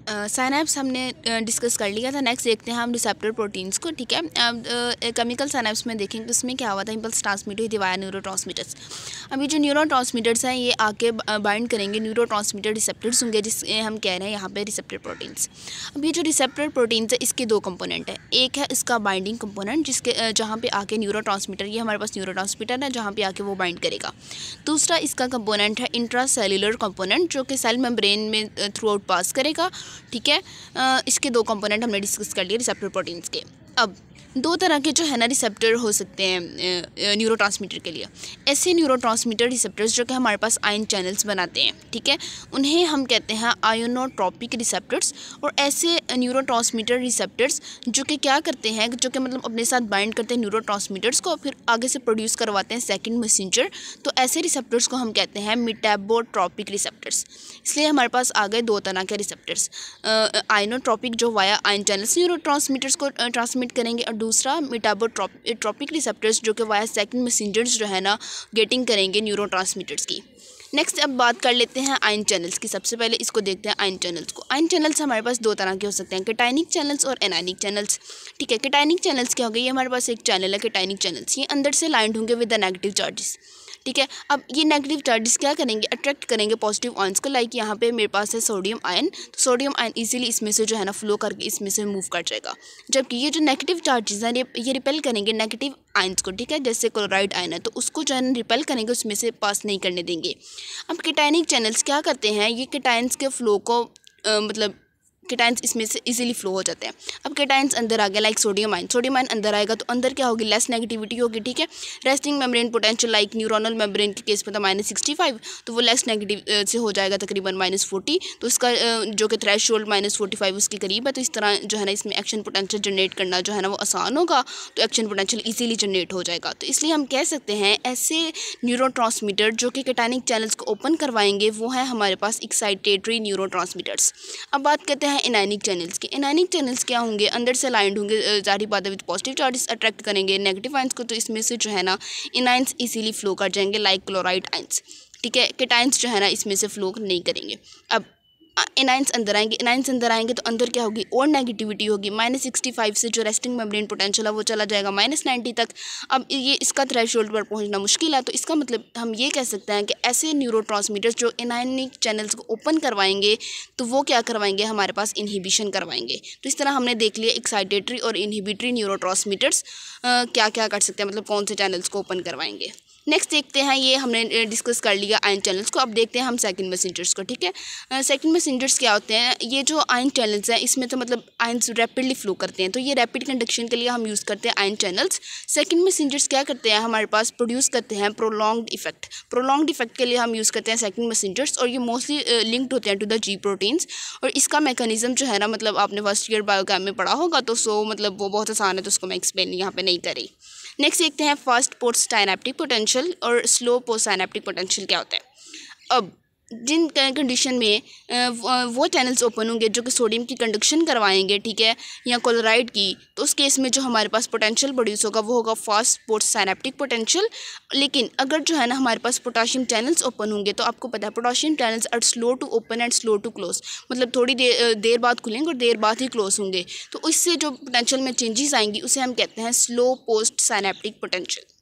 Synapse हमने discuss कर लिया था। नेक्स्ट देखते हैं हम रिसेप्टर प्रोटीन्स को। ठीक है, अब केमिकल साइनैप्स में देखेंगे तो इसमें क्या हुआ था, इम्पल्स ट्रांसमिट हुई थी वाया न्यूरोट्रांसमीटर्स। अब ये जो न्यूरोट्रांसमीटर्स हैं ये आके बाइंड करेंगे न्यूरोट्रांसमीटर रिसेप्टर्स होंगे, जिससे हम कह रहे हैं यहाँ पे रिसेप्टर प्रोटीन्स। अब ये जो रिसेप्टर प्रोटीन्स है इसके दो कंपोनेंट है, एक है इसका बाइंडिंग कंपोनेंट जिसके जहाँ पे आके न्यूरोट्रांसमीटर, ये हमारे पास न्यूरोट्रांसमीटर है जहाँ पे आके वो बाइंड करेगा। दूसरा इसका कंपोनेंट है इंट्रासेल्युलर कंपोनेंट जो कि सेल मेम्ब्रेन में थ्रू आउट पास करेगा। ठीक है, इसके दो कंपोनेंट हमने डिस्कस कर लिए रिसेप्टर प्रोटीन्स के। अब दो तरह के जो है ना रिसेप्टर हो सकते हैं न्यूरोट्रांसमीटर के लिए। ऐसे न्यूरोट्रांसमीटर रिसेप्टर्स जो कि हमारे पास आयन चैनल्स बनाते हैं, ठीक है, उन्हें हम कहते हैं आयोनोट्रोपिक रिसेप्टर्स। और ऐसे न्यूरोट्रांसमीटर रिसेप्टर्स जो कि क्या करते हैं, जो कि मतलब अपने साथ बाइंड करते हैं न्यूरोट्रांसमीटर्स को, फिर आगे से प्रोड्यूस करवाते हैं सेकेंड मैसेंजर। तो ऐसे रिसेप्टर्स को हम कहते हैं मेटाबोट्रोपिक रिसेप्टर्स। इसलिए हमारे पास आ गए दो तरह के रिसेप्टर्स, आयोनोट्रोपिक जो वाया आयन चैनल्स न्यूरोट्रांसमीटर्स को ट्रांसमिट करेंगे, और दूसरा मेटाबोट्रोपिक रिसेप्टर्स जो कि वाया सेकंड मैसेंजर्स जो है ना गेटिंग करेंगे न्यूरोट्रांसमीटर्स की। नेक्स्ट अब बात कर लेते हैं आयन चैनल्स की। सबसे पहले इसको देखते हैं आयन चैनल्स को। आयन चैनल्स हमारे पास दो तरह के हो सकते हैं, कैटायनिक चैनल्स और एनायनिक चैनल्स। ठीक है, कैटायनिक चैनल्स क्या हो गए, ये हमारे पास एक चैनल है कैटायनिक चैनल्स, ये अंदर से लाइंड होंगे विद द नेगेटिव चार्जेस। ठीक है, अब ये नेगेटिव चार्जेस क्या करेंगे, अट्रैक्ट करेंगे पॉजिटिव आयंस को। लाइक यहाँ पे मेरे पास है सोडियम आयन, तो सोडियम आयन इजीली इसमें से जो है ना फ्लो करके इसमें से मूव कर जाएगा। जबकि ये जो नेगेटिव चार्जेस हैं ये रिपेल करेंगे नेगेटिव आयंस को। ठीक है, जैसे क्लोराइड आयन है तो उसको जो है ना रिपेल करेंगे, उसमें से पास नहीं करने देंगे। अब कैटायनिक चैनल्स क्या करते हैं, ये कैटायंस के फ्लो को मतलब कैटायंस इसमें से इजीली फ्लो हो जाते हैं। अब कैटायंस अंदर आ गया, लाइक सोडियम आयन अंदर आएगा तो अंदर क्या होगी, लेस नेगेटिविटी होगी। ठीक है, resting membrane potential like neuronal membrane के केस में था -65, तो वो लेस नेगेटिव से हो जाएगा तकरीबन -40, तो इसका जो कि थ्रेशोल्ड -45 उसके करीब है। तो इस तरह जो है ना इसमें एक्शन पोटेंशियल जनरेट करना जो है ना वो आसान होगा, तो एक्शन पोटेंशियल ईजीली जनरेट हो जाएगा। तो इसलिए हम कह सकते हैं ऐसे न्यूरोट्रांसमीटर जो कि कैटायनिक चैनल्स को ओपन करवाएंगे वो है हमारे पास एक्साइटेटरी न्यूरोट्रांसमीटर्स। अब बात करते हैं एनायनिक चैनल्स की। एनायनिक चैनल्स क्या होंगे, अंदर से लाइंड होंगे, जारी बात है विद पॉजिटिव चार्जेस, अट्रैक्ट करेंगे नेगेटिव आयंस को, तो इसमें से जो है ना एनायंस इजीली फ्लो कर जाएंगे लाइक क्लोराइड आयंस। ठीक है, कैटायंस जो है ना इसमें से फ्लो नहीं करेंगे। अब एनायंस अंदर आएंगे तो अंदर क्या होगी, और नेगेटिविटी होगी। -65 से जो रेस्टिंग मेम्ब्रेन पोटेंशियल है वो चला जाएगा -90 तक। अब ये इसका थ्रेशोल्ड पर पहुंचना मुश्किल है, तो इसका मतलब हम ये कह सकते हैं कि ऐसे न्यूरोट्रांसमीटर्स जो एनायनिक चैनल्स को ओपन करवाएंगे तो वो क्या करवाएंगे, हमारे पास इनहिबिशन करवाएंगे। तो इस तरह हमने देख लिया एक्साइटेटरी और इनहिबिटरी न्यूरोट्रांसमीटर्स क्या क्या कर सकते हैं, मतलब कौन से चैनल्स को ओपन करवाएंगे। नेक्स्ट देखते हैं, ये हमने डिस्कस कर लिया आयन चैनल्स को। अब देखते हैं हम सेकंड मैसेंजर्स को। ठीक है, सेकंड मैसेंजर्स क्या होते हैं, ये जो आयन चैनल्स हैं इसमें तो मतलब आयंस रैपिडली फ्लो करते हैं, तो ये रैपिड कंडक्शन के लिए हम यूज़ करते हैं आयन चैनल्स। सेकंड मैसेंजर्स क्या करते हैं, हमारे पास प्रोड्यूस करते हैं प्रोलॉन्ग्ड इफेक्ट के लिए हम यूज़ करते हैं सेकंड मैसेंजर्स, और ये मोस्टली लिंक्ड होते हैं टू द जी प्रोटीन्स। और इसका मैकेनिज्म जो है ना, मतलब आपने फर्स्ट ईयर बायोकेम में पढ़ा होगा, तो सो मतलब वो बहुत आसान है, तो उसको मैं एक्सप्लेन यहाँ पे नहीं करी। नेक्स्ट देखते हैं फास्ट पोस्ट साइनेप्टिक पोटेंशियल और स्लो पोस्ट साइनेप्टिक पोटेंशियल क्या होता है। अब जिन कंडीशन में वो चैनल्स ओपन होंगे जो कि सोडियम की कंडक्शन करवाएंगे, ठीक है, या क्लोराइड की, तो उस केस में जो हमारे पास पोटेंशियल प्रोड्यूस होगा वो होगा फास्ट पोस्ट साइनेप्टिक पोटेंशियल। लेकिन अगर जो है ना हमारे पास पोटाशियम चैनल्स ओपन होंगे, तो आपको पता है potassium channels are slow to open and slow to close, मतलब थोड़ी देर बाद खुलेंगे और देर बाद ही क्लोज होंगे। तो इससे जो पोटेंशियल में चेंजेस आएंगी उसे हम कहते हैं slow post synaptic potential.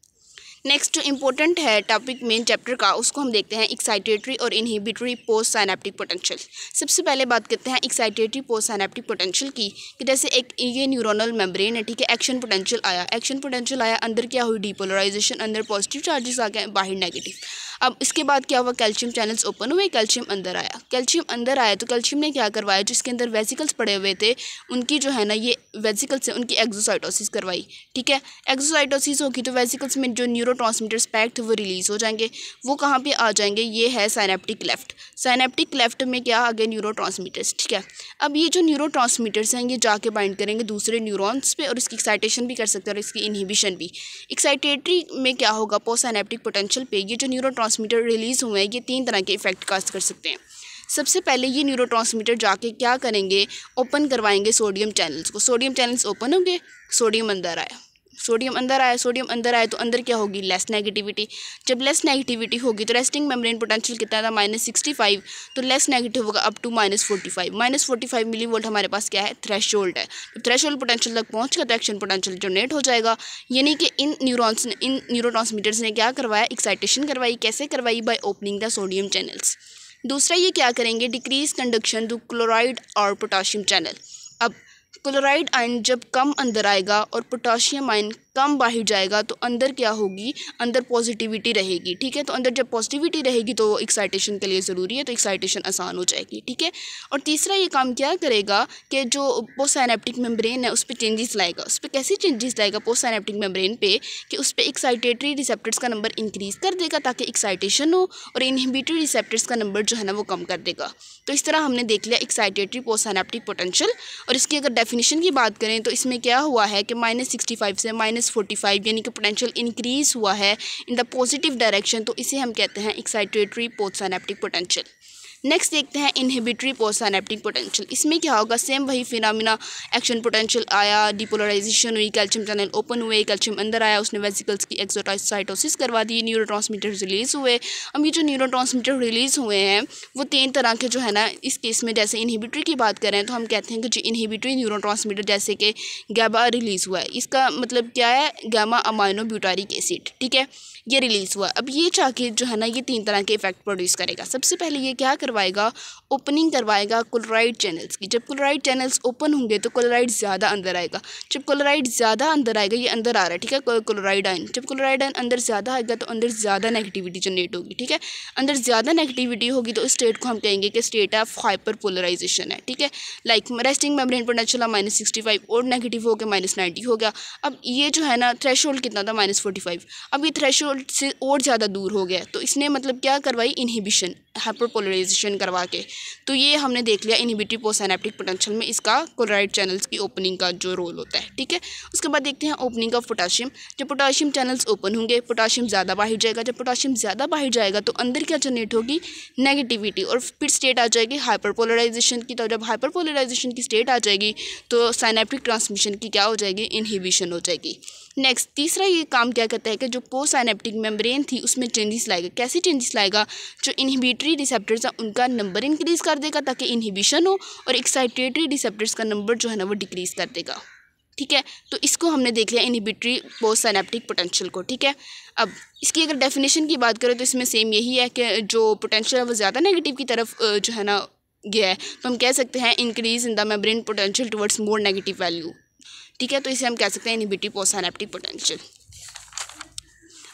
Next जो इंपॉर्टेंट है टॉपिक मेन चैप्टर का, उसको हम देखते हैं एक्साइटेटरी और इनहिबिटरी पोस्ट साइनेप्टिक पोटेंशियल। सबसे पहले बात करते हैं एक्साइटेटरी पोस्ट साइनेप्टिक पोटेंशियल की, कि जैसे एक ये न्यूरोनल मेम्ब्रेन है, ठीक है, एक्शन पोटेंशियल आया, अंदर क्या हुई, डीपोलराइजेशन, अंदर पॉजिटिव चार्जेस आ गए, बाहर नेगेटिव। अब इसके बाद क्या हुआ, कैल्शियम चैनल्स ओपन हुए, कैल्शियम अंदर आया तो कैल्शियम ने क्या करवाया, जिसके अंदर वेसिकल्स पड़े हुए थे उनकी जो है ना ये वेसिकल्स से उनकी एक्सोसाइटोसिस करवाई। ठीक है, एक्सोसाइटोसिस होगी तो वेसिकल्स में जो न्यूरोट्रांसमीटर्स पैक्ड वो रिलीज हो जाएंगे। वो कहाँ पे आ जाएंगे, ये है साइनेप्टिक लेफ्ट में क्या आ गए, न्यूरोट्रांसमीटर्स। ठीक है, अब ये जो न्यूरोट्रांसमीटर्स हैं ये जाके बाइंड करेंगे दूसरे न्यूरॉन्स पे, और इसकी एक्साइटेशन भी कर सकते हैं और इसकी इनहिबिशन भी। एक्साइटेटरी में क्या होगा, पोस्ट साइनेप्टिक पोटेंशियल पे ये जो न्यूरोट्रांसमीटर रिलीज हुए हैं ये 3 तरह के इफेक्ट कास्ट कर सकते हैं। सबसे पहले ये न्यूरोट्रांसमीटर जाके क्या करेंगे, ओपन करवाएंगे सोडियम चैनल्स को। सोडियम चैनल्स ओपन होंगे, सोडियम अंदर आया, सोडियम अंदर आया तो अंदर क्या होगी, लेस नेगेटिविटी। जब लेस नेगेटिविटी होगी तो रेस्टिंग मेम्ब्रेन पोटेंशियल कितना था, -65, तो लेस नेगेटिव होगा अप टू -45। -45 मिलीवोल्ट हमारे पास क्या है, थ्रेशोल्ड है। तो थ्रेशोल्ड पोटेंशियल तक पहुँच गया तो एक्शन पोटेंशियल जनरेट हो जाएगा। यानी कि इन न्यूरोट्रांसमीटर्स ने क्या करवाया, एक्साइटेशन करवाई। कैसे करवाई, by opening the sodium channels. दूसरा ये क्या करेंगे, डिक्रीज कंडक्शन टू क्लोराइड और पोटाशियम चैनल। अब क्लोराइड आयन जब कम अंदर आएगा और पोटाशियम आयन कम बाहर जाएगा तो अंदर क्या होगी, अंदर पॉजिटिविटी रहेगी। ठीक है, तो अंदर जब पॉजिटिविटी रहेगी तो वो एक्साइटेशन के लिए ज़रूरी है, तो एक्साइटेशन आसान हो जाएगी। ठीक है, और तीसरा ये काम क्या करेगा कि जो पोस्टसाइनेप्टिक मेम्ब्रेन है उस पर चेंजेस लाएगा। उस पर कैसे चेंजेस लाएगा पोस्टसाइनेप्टिक मेम्ब्रेन पे, कि उस पर एक्साइटेटरी रिसेप्टर्स का नंबर इंक्रीज़ कर देगा ताकि एक्साइटेशन हो, और इनहिबिटरी रिसेप्टर्स का नंबर जो है ना वो कम कर देगा। तो इस तरह हमने देख लिया एक्साइटेटरी पोस्टसाइनेप्टिक पोटेंशियल। और इसकी अगर डेफिनेशन की बात करें तो इसमें क्या हुआ है कि -65 से -45 यानी कि पोटेंशियल इंक्रीज हुआ है इन द पॉजिटिव डायरेक्शन, तो इसे हम कहते हैं एक्साइटेटरी पोस्टसाइनेप्टिक पोटेंशियल। नेक्स्ट देखते हैं इनहिबिटरी पोस्टसाइनेप्टिक पोटेंशियल। इसमें क्या होगा, सेम वही फिनोमिना, एक्शन पोटेंशियल आया, डिपोलराइजेशन हुई, कैल्शियम चैनल ओपन हुए, कैल्शियम अंदर आया, उसने वेसिकल्स की एक्सोसाइटोसिस करवा दी, न्यूरोट्रांसमीटर रिलीज हुए। अब ये जो न्यूरोट्रांसमीटर रिलीज हुए हैं वो 3 तरह के जो है ना, इस केस में जैसे इनहिबिटरी की बात करें तो हम कहते हैं कि जो इनहिबिटरी न्यूरोट्रांसमीटर जैसे कि गैबा रिलीज हुआ है, इसका मतलब क्या है, गामा अमाइनो ब्यूटारिक एसिड। ठीक है, ये रिलीज़ हुआ। अब ये जाके जो है ना ये 3 तरह के इफेक्ट प्रोड्यूस करेगा। सबसे पहले ये क्या करवाएगा, ओपनिंग करवाएगा क्लोराइड चैनल्स की। जब क्लोराइड चैनल्स ओपन होंगे तो क्लोराइड ज़्यादा अंदर आएगा। जब क्लोराइड ज़्यादा अंदर आएगा, ये अंदर आ रहा है, ठीक है, क्लोराइड आयन, जब क्लोराइड आयन अंदर ज़्यादा आएगा तो अंदर ज़्यादा नेगेटिविटी जनरेट होगी। ठीक है, अंदर ज़्यादा नेगेटिविटी होगी तो इस स्टेट को हम कहेंगे कि स्टेट ऑफ हाइपर पोलराइजेशन है। ठीक है, लाइक रेस्टिंग मेम्ब्रेन पोटेंशियल -65 और नेगेटिव हो गया -90 हो गया। अब ये जो है ना थ्रेशोल्ड कितना था, -45। अब ये थ्रेशोल्ड से और ज़्यादा दूर हो गया तो इसने मतलब क्या करवाई, इनहिबिशन, हाइपरपोलराइजेशन करवा के। तो ये हमने देख लिया इनहिबिटरी पोस्टसाइनेप्टिक पोटेंशियल में इसका क्लोराइड चैनल्स की ओपनिंग का जो रोल होता है। ठीक है, उसके बाद देखते हैं ओपनिंग ऑफ पोटाशियम। जब पोटाशियम चैनल्स ओपन होंगे, पोटाशियम ज़्यादा बाहर जाएगा। जब पोटाशियम ज़्यादा बाहर जाएगा तो अंदर क्या जनरेट होगी, नेगेटिविटी, और फिर स्टेट आ जाएगी हाइपरपोलराइजेशन की। तो जब हाइपरपोलराइजेशन की स्टेट आ जाएगी तो साइनेप्टिक ट्रांसमिशन की क्या हो जाएगी, इनहिबिशन हो जाएगी। नेक्स्ट तीसरा ये काम क्या करता है कि जो पोस्ट साइनेप्टिक मेम्ब्रेन थी उसमें चेंजेस लाएगा। कैसे चेंजेस लाएगा, जो इनहिबिटरी रिसेप्टर्स हैं उनका नंबर इंक्रीज़ कर देगा ताकि इनहिबिशन हो, और एक्साइटेटरी रिसेप्टर्स का नंबर जो है ना वो डिक्रीज़ कर देगा। ठीक है, तो इसको हमने देख लिया इनहिबिटरी पोस्ट साइनेप्टिक पोटेंशियल को। ठीक है, अब इसकी अगर डेफिनेशन की बात करें तो इसमें सेम यही है कि जो पोटेंशियल है वो ज़्यादा नेगेटिव की तरफ जो है ना गया है, तो हम कह सकते हैं increase in the membrane potential towards more negative value. ठीक है, तो इसे हम कह सकते हैं इनहिबिटरी पोस्ट साइनेप्टिक पोटेंशियल।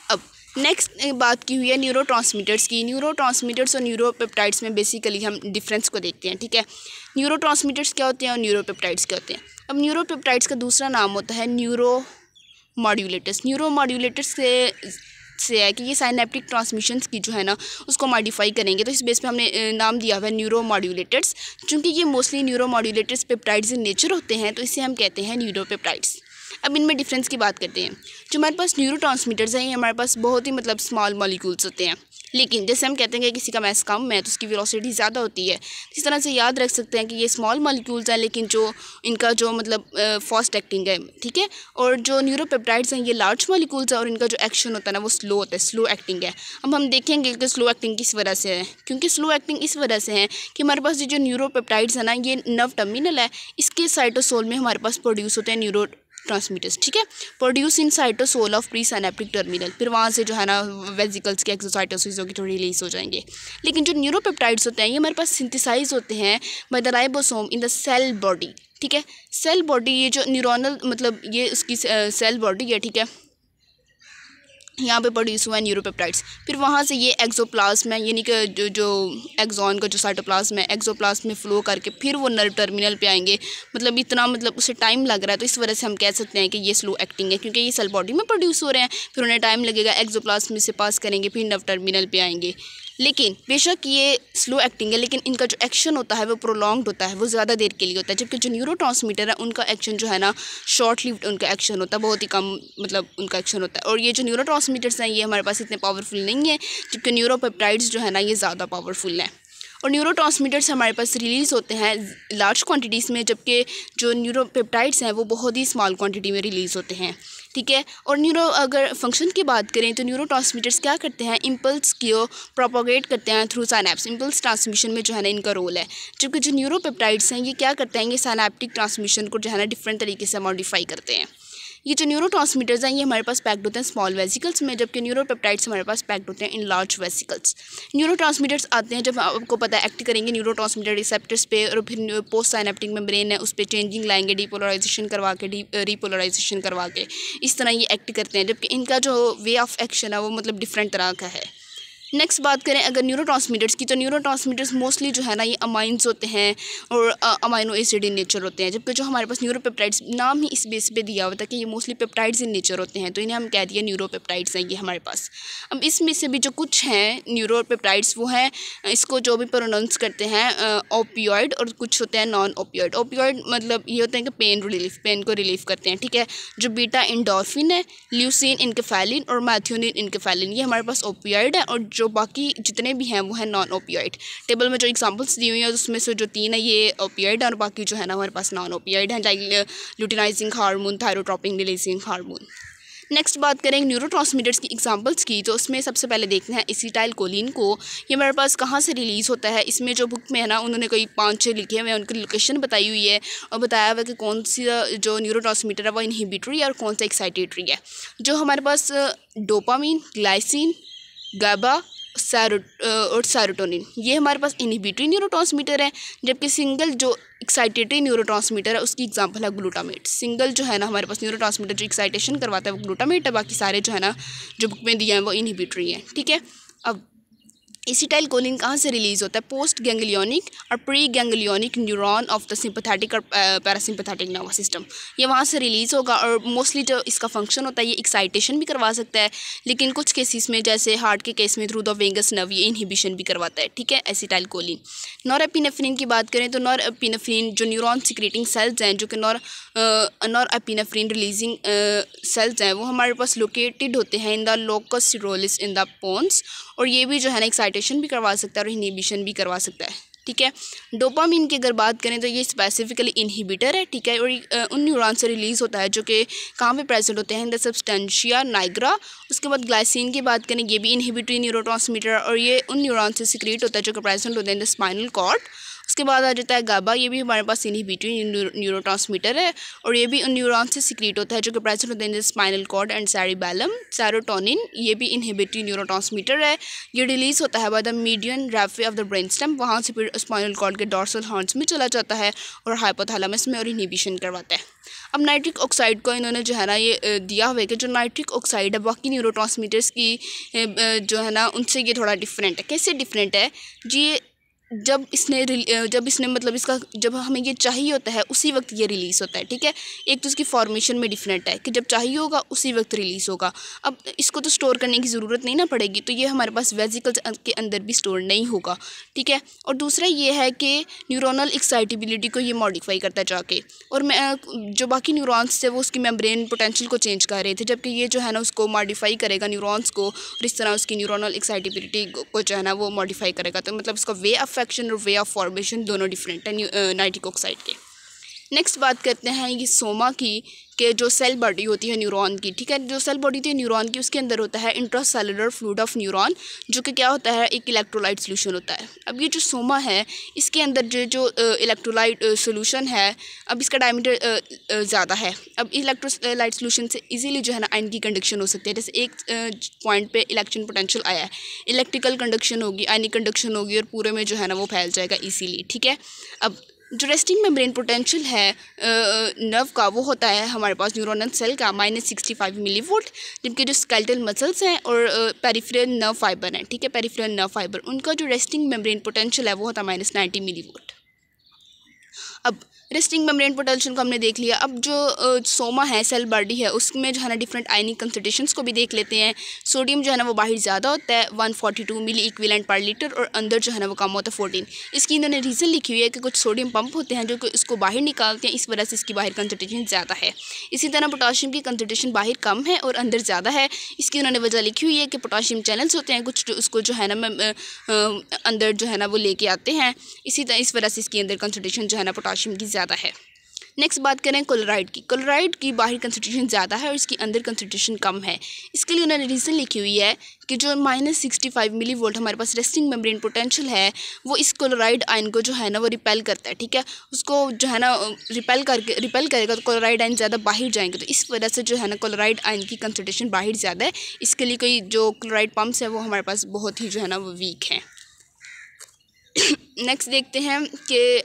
अब नेक्स्ट बात की हुई है न्यूरोट्रांसमीटर्स की। न्यूरोट्रांसमीटर्स और न्यूरोपेप्टाइड्स में बेसिकली हम डिफरेंस को देखते हैं। ठीक है, न्यूरोट्रांसमीटर्स क्या होते हैं और न्यूरोपेप्टाइड्स क्या होते हैं। अब न्यूरोपेप्टाइड्स का दूसरा नाम होता है न्यूरोमॉड्यूलेटर्स। न्यूरोमॉड्यूलेटर्स से है कि ये साइनेप्टिक ट्रांसमिशंस की जो है ना उसको मॉडिफाई करेंगे, तो इस बेस पे हमने नाम दिया हुआ है न्यूरोमॉड्यूलेटर्स। चूँकि ये मोस्टली न्यूरोमॉड्यूलेटर्स पेप्टाइड्स इन नेचर होते हैं तो इसे हम कहते हैं न्यूरोपेप्टाइड्स। अब इनमें डिफरेंस की बात करते हैं। जो हमारे पास न्यूरोट्रांसमीटर्स हैं ये हमारे पास बहुत ही मतलब स्मॉल मॉलिक्यूल्स होते हैं, लेकिन जैसे हम कहते हैं कि किसी का मास कम है तो उसकी वेलोसिटी ज़्यादा होती है, इस तरह से याद रख सकते हैं कि ये स्मॉल मॉलिक्यूल्स हैं लेकिन जो इनका जो मतलब फास्ट एक्टिंग है। ठीक है, और जो न्यूरोपेप्टाइड्स हैं ये लार्ज मॉलिक्यूल्स हैं और इनका जो एक्शन होता है ना वो स्लो होता है, स्लो एक्टिंग है। अब हम देखेंगे कि स्लो एक्टिंग किस वजह से है, क्योंकि स्लो एक्टिंग इस वजह से है कि हमारे पास ये जो न्यूरोपेप्टाइड्स है ना ये नर्व टर्मिनल है, इसके साइटोसोल में हमारे पास प्रोड्यूस होते हैं न्यूरो ट्रांसमीटर्स। ठीक है, produce in cytosol of pre synaptic terminal, फिर वहाँ से जो है ना वेसिकल्स के एक्सोसाइटोसिस होगी तो रिलीज हो जाएंगे। लेकिन जो न्यूरोपेप्टाइड्स होते हैं ये हमारे पास सिंथेसाइज होते हैं by the ribosome in the cell body. ठीक है, सेल बॉडी, ये जो न्यूरोनल मतलब ये उसकी सेल बॉडी है। ठीक है, यहाँ पे प्रोड्यूस हुआ है न्यूरोपेप्टाइड्स, फिर वहाँ से ये एक्सोप्लाज्म है यानी कि जो एक्सॉन का जो साइटोप्लाज्म है एक्सोप्लाज्म में फ्लो करके फिर वो नर्व टर्मिनल पे आएंगे। मतलब इतना मतलब उसे टाइम लग रहा है, तो इस वजह से हम कह सकते हैं कि ये स्लो एक्टिंग है, क्योंकि ये सेल बॉडी में प्रोड्यूस हो रहे हैं, फिर उन्हें टाइम लगेगा, एक्सोप्लाज्म में से पास करेंगे, फिर नर्व टर्मिनल पे आएंगे। लेकिन बेशक ये स्लो एक्टिंग है लेकिन इनका जो एक्शन होता है वो प्रोलॉन्ग्ड होता है, वो ज़्यादा देर के लिए होता है। जबकि जो न्यूरोट्रांसमीटर है उनका एक्शन जो है ना शॉर्ट लिव्ड उनका एक्शन होता है, बहुत ही कम मतलब उनका एक्शन होता है। और ये जो न्यूरोट्रांसमीटर्स हैं ये हमारे पास इतने पावरफुल नहीं है, जबकि न्यूरोपेप्टाइड्स जो है ना ये ज़्यादा पावरफुल हैं। और न्यूरोट्रांसमीटर्स हमारे पास रिलीज़ होते हैं लार्ज क्वांटिटीज़ में, जबकि जो न्यूरोपेप्टाइड्स हैं वो बहुत ही स्मॉल क्वांटिटी में रिलीज़ होते हैं। ठीक है। और अगर फंक्शन की बात करें तो न्यूरोट्रांसमीटर्स क्या करते हैं, इम्पल्स को प्रोपोगेट करते हैं थ्रू साइनेप्स। इम्पल्स ट्रांसमिशन में जो है ना इनका रोल है। जबकि जो न्यूरोपेप्टाइड्स हैं ये क्या करते हैं, ये साइनेप्टिक ट्रांसमिशन को जो है ना डिफरेंट तरीके से मॉडिफाई करते हैं। ये जो न्यूरोट्रांसमीटर्स हैं ये हमारे पास पैक्ड होते हैं स्मॉल वेसिकल्स में, जबकि न्यूरोपेप्टाइड्स हमारे पास पैक्ड होते हैं इन लार्ज वेसिकल्स। न्यूरोट्रांसमीटर्स आते हैं जब आपको पता है एक्ट करेंगे न्यूरोट्रांसमीटर रिसेप्टर्स पे, और फिर पोस्ट साइनेप्टिक मेम्ब्रेन है उस पर चेंजिंग लाएंगे, डीपोलराइजेशन करवा के रीपोलराइजेशन करवा के, इस तरह ये एक्ट करते हैं। जबकि इनका जो वे ऑफ एक्शन है वो मतलब डिफरेंट तरह का है। नेक्स्ट बात करें अगर न्यूरोट्रांसमीटर्स की, तो न्यूरोट्रांसमीटर्स मोस्टली जो है ना ये अमाइंस होते हैं और अमाइनो एसिड इन नेचर होते हैं। जबकि जो हमारे पास न्यूरोपेप्टाइड्स नाम ही इस बेस पे दिया हुआ था कि ये मोस्टली पेप्टाइड्स इन नेचर होते हैं, तो इन्हें हम कह दिए न्यूरोपेप्टाइड्स हैं ये हमारे पास। अब इसमें से भी जो कुछ हैं न्यूरोपेप्टाइड्स वो हैं, इसको जो भी प्रोनाउंस करते हैं ओपियोइड, और कुछ होते हैं नॉन ओपियोइड। ओपियोइड मतलब ये होते हैं कि पेन को रिलीफ करते हैं, ठीक है। जो बीटा एंडोर्फिन है, ल्यूसीन इनकेफेलिन और मैथ्योनिन इनकेफेलिन, ये हमारे पास ओपियोइड है। और जो बाकी जितने भी हैं वो है नॉन ओपियोइड। टेबल में जो एग्जांपल्स दी हुई हैं उसमें से जो 3 है ये ओपियोइड है, और बाकी जो है ना हमारे पास नॉन ओपियोइड है, like luteinizing hormone, thyrotropin releasing hormone. Next बात करें न्यूरोट्रांसमीटर्स की एग्जांपल्स की, तो उसमें सबसे पहले देखना है एसिटाइलकोलिन को। ये हमारे पास कहाँ से रिलीज़ होता है, इसमें जो बुक में है ना उन्होंने कोई 5-6 लिखे हुए हैं, उनकी लोकेशन बताई हुई है और बताया हुआ है कि कौन सी जो न्यूरोट्रांसमीटर है वो इनहिबिटरी है और कौन सा एक्साइटेटरी है। जो हमारे पास डोपामिन, ग्लाइसिन, गाबा और सेरोटोनिन ये हमारे पास इनहिबिटरी न्यूरोट्रांसमीटर है। जबकि सिंगल जो एक्साइटेटरी न्यूरोट्रांसमीटर है उसकी एग्जांपल है ग्लूटामेट। सिंगल जो है ना हमारे पास न्यूरोट्रांसमीटर जो एक्साइटेशन करवाता है वो ग्लूटामेट है, बाकी सारे जो है ना जो बुक में दिए हैं वो इनहिबिटरी हैं, ठीक है। अब एसिटाइलकोलिन कहाँ से रिलीज़ होता है, पोस्ट गैंग्लियोनिक और pre ganglionic neuron of the sympathetic और पैरासिम्पैथेटिक नर्वस सिस्टम, ये वहाँ से रिलीज़ होगा। और मोस्टली जो इसका फंक्शन होता है ये एक्साइटेशन भी करवा सकता है, लेकिन कुछ केसेस में जैसे हार्ट के केस में थ्रू द वेगस नर्व ये इनहिबिशन भी करवाता है, ठीक है, एसिटाइलकोलिन। नॉरएपिनेफ्रिन की बात करें तो नॉरएपिनेफ्रिन जो न्यूरॉन सिक्रेटिंग सेल्स हैं, जो कि नॉरएपिनेफ्रिन रिलीजिंग सेल्स हैं, वो हमारे पास लोकेटेड होते हैं in the locus coeruleus in the pons, और ये भी जो है ना एक्साइटेशन भी करवा सकता है और इनहिबिशन भी करवा सकता है, ठीक है। डोपामिन की अगर बात करें तो ये स्पेसिफिकली इनहिबिटर है, ठीक है, और उन न्यूरॉन से रिलीज़ होता है जो कि कहाँ पे प्रेजेंट होते हैं, इन द सब्सटेंशिया नाइग्रा। उसके बाद ग्लाइसिन की बात करें, ये भी इनहिबिटरी न्यूरोट्रांसमीटर और ये उन न्यूरॉन से सिक्रेट होता है जो कि प्रेजेंट होते हैं इन द स्पाइनल कॉर्ड। उसके बाद आ जाता है गाबा, ये भी हमारे पास इनहिबिटरी न्यूरोट्रांसमीटर है और ये भी उन न्यूरॉन से सिक्रेट होता है जो कि प्रेजेंट होते हैं in the spinal cord and cerebellum. Serotonin ये भी इनहिबिटरी न्यूरोट्रांसमीटर है, ये रिलीज़ होता है by the median raphe of the brain stem, वहाँ से फिर स्पाइनल कॉर्ड के डॉर्सल हॉर्न्स में चला जाता है और हाइपोथैलेमस में और इनहिबिशन करवाता है। अब नाइट्रिक ऑक्साइड को इन्होंने जो है ना ये दिया हुआ है कि जो नाइट्रिक ऑक्साइड है बाकी न्यूरोट्रांसमीटर्स की जो है ना उनसे ये थोड़ा डिफरेंट है। कैसे डिफरेंट है जी, जब इसने मतलब इसका जब हमें ये चाहिए होता है उसी वक्त ये रिलीज़ होता है, ठीक है। एक तो इसकी फॉर्मेशन में डिफरेंट है कि जब चाहिए होगा उसी वक्त रिलीज़ होगा। अब इसको तो स्टोर करने की ज़रूरत नहीं ना पड़ेगी, तो ये हमारे पास वेसिकल्स के अंदर भी स्टोर नहीं होगा, ठीक है। और दूसरा ये है कि न्यूरोनल एक्साइटेबिलिटी को ये मॉडिफाई करता है जाके, और जो बाकी न्यूरॉन्स थे वो उसकी मेम्ब्रेन पोटेंशियल को चेंज कर रहे थे, जबकि ये जो है ना उसको मॉडिफाई करेगा न्यूरॉन्स को, और इस तरह उसकी न्यूरोनल एक्साइटेबिलिटी को जो है ना वो मॉडिफाई करेगा। तो मतलब उसका वे ऑफ एक्शन और वे ऑफ फॉर्मेशन दोनों डिफरेंट है नाइट्रिक ऑक्साइड के। नेक्स्ट बात करते हैं ये सोमा की, कि जो सेल बॉडी होती है न्यूरॉन की, ठीक है, जो सेल बॉडी होती है न्यूरॉन की उसके अंदर होता है इंट्रासेलुलर फ्लूइड ऑफ न्यूरॉन, जो कि क्या होता है एक इलेक्ट्रोलाइट सोल्यूशन होता है। अब ये जो सोमा है इसके अंदर जो इलेक्ट्रोलाइट सोल्यूशन है, अब इसका डायमीटर ज़्यादा है। अब इलेक्ट्रोलाइट सोल्यूशन से इजीली जो है ना आयन की कंडक्शन हो सकती है। जैसे एक पॉइंट पे इलेक्ट्रॉन पोटेंशियल आया है, इलेक्ट्रिकल कंडक्शन होगी, आयनिक कंडक्शन होगी और पूरे में जो है ना वो फैल जाएगा इजीली, ठीक है। अब जो रेस्टिंग मेम्ब्रेन पोटेंशियल है नर्व का वो होता है हमारे पास न्यूरोनल सेल का -65 मिलीवोल्ट, जबकि जो स्केलेटल मसल्स हैं और पेरिफेरल नर्व फाइबर हैं, ठीक है, पेरिफेरल नर्व फाइबर, उनका जो रेस्टिंग मेम्ब्रेन पोटेंशियल है वो होता है -90 मिलीवोल्ट। अब रेस्टिंग मेम्ब्रेन पोटेंशियल को हमने देख लिया। अब जो सोमा है सेल बॉडी है उसमें जो है ना डिफरेंट आयनिक कंसंट्रेशंस को भी देख लेते हैं। सोडियम जो है ना वो बाहर ज़्यादा होता है 142 मिली इक्विवेलेंट पर लीटर, और अंदर जो है ना वो कम होता है 14। इसकी इन्होंने रीज़न लिखी हुई है कि कुछ सोडियम पंप होते हैं जो कि इसको बाहर निकालते हैं, इस वजह से इसकी बाहर कंसंट्रेशन ज़्यादा है। इसी तरह पोटाशियम की कंसंट्रेशन बाहर कम है और अंदर ज़्यादा है। इसकी उन्होंने वजह लिखी हुई है कि पोटाशियम चैनल्स होते हैं कुछ, जो उसको जो है ना अंदर जो है ना वो लेके आते हैं, इस वजह से इसके अंदर कंसंट्रेशन जो है ना पोटाशियम की ज़्यादा है। नेक्स्ट बात करें क्लोराइड की। क्लोराइड की बाहरी कंसंट्रेशन ज़्यादा है और इसकी अंदर कंसंट्रेशन कम है। इसके लिए उन्होंने रीज़न लिखी हुई है कि जो -65 मिली वोल्ट हमारे पास रेस्टिंग मेम्ब्रेन पोटेंशियल है वो इस क्लोराइड आयन को जो है ना वो रिपेल करता है, ठीक है। उसको जो है ना रिपेल करेगा तो क्लोराइड आयन ज़्यादा बाहर जाएंगे, तो इस वजह से जो है ना क्लोराइड आयन की कंसंट्रेशन बाहर ज़्यादा है। इसके लिए कोई जो क्लोराइड पम्प्स है वो हमारे पास बहुत ही जो है ना वो वीक हैं। नेक्स्ट देखते हैं कि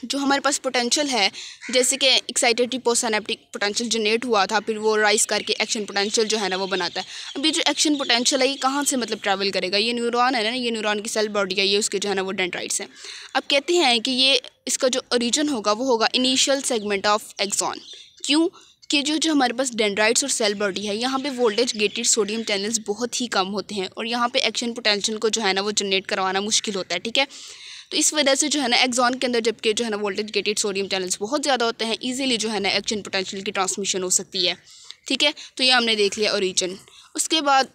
जो हमारे पास पोटेंशियल है, जैसे कि एक्साइटेड पोस्टसिनेप्टिक पोटेंशियल जनरेट हुआ था, फिर वो राइज करके एक्शन पोटेंशियल जो है ना वो बनाता है। अब ये जो एक्शन पोटेंशियल है ये कहाँ से मतलब ट्रैवल करेगा, ये न्यूरॉन है ना, ये न्यूरॉन की सेल बॉडी है, ये उसके जो है ना वो डेंड्राइट्स हैं। अब कहते हैं कि ये इसका जो ओरिजिन होगा वो होगा इनिशियल सेगमेंट ऑफ एक्सॉन। क्यों कि जो हमारे पास डेंड्राइट्स और सेल बॉडी है यहाँ पे वोल्टेज गेटेड सोडियम चैनल्स बहुत ही कम होते हैं और यहाँ पे एक्शन पोटेंशियल को जो है ना वो जनरेट करवाना मुश्किल होता है, ठीक है। तो इस वजह से जो है ना एक्सॉन के अंदर जबकि जो है ना वोल्टेज गेटेड सोडियम चैनल्स बहुत ज़्यादा होते हैं, इजीली जो है ना एक्शन पोटेंशियल की ट्रांसमिशन हो सकती है, ठीक है। तो ये हमने देख लिया ओरिजिन। उसके बाद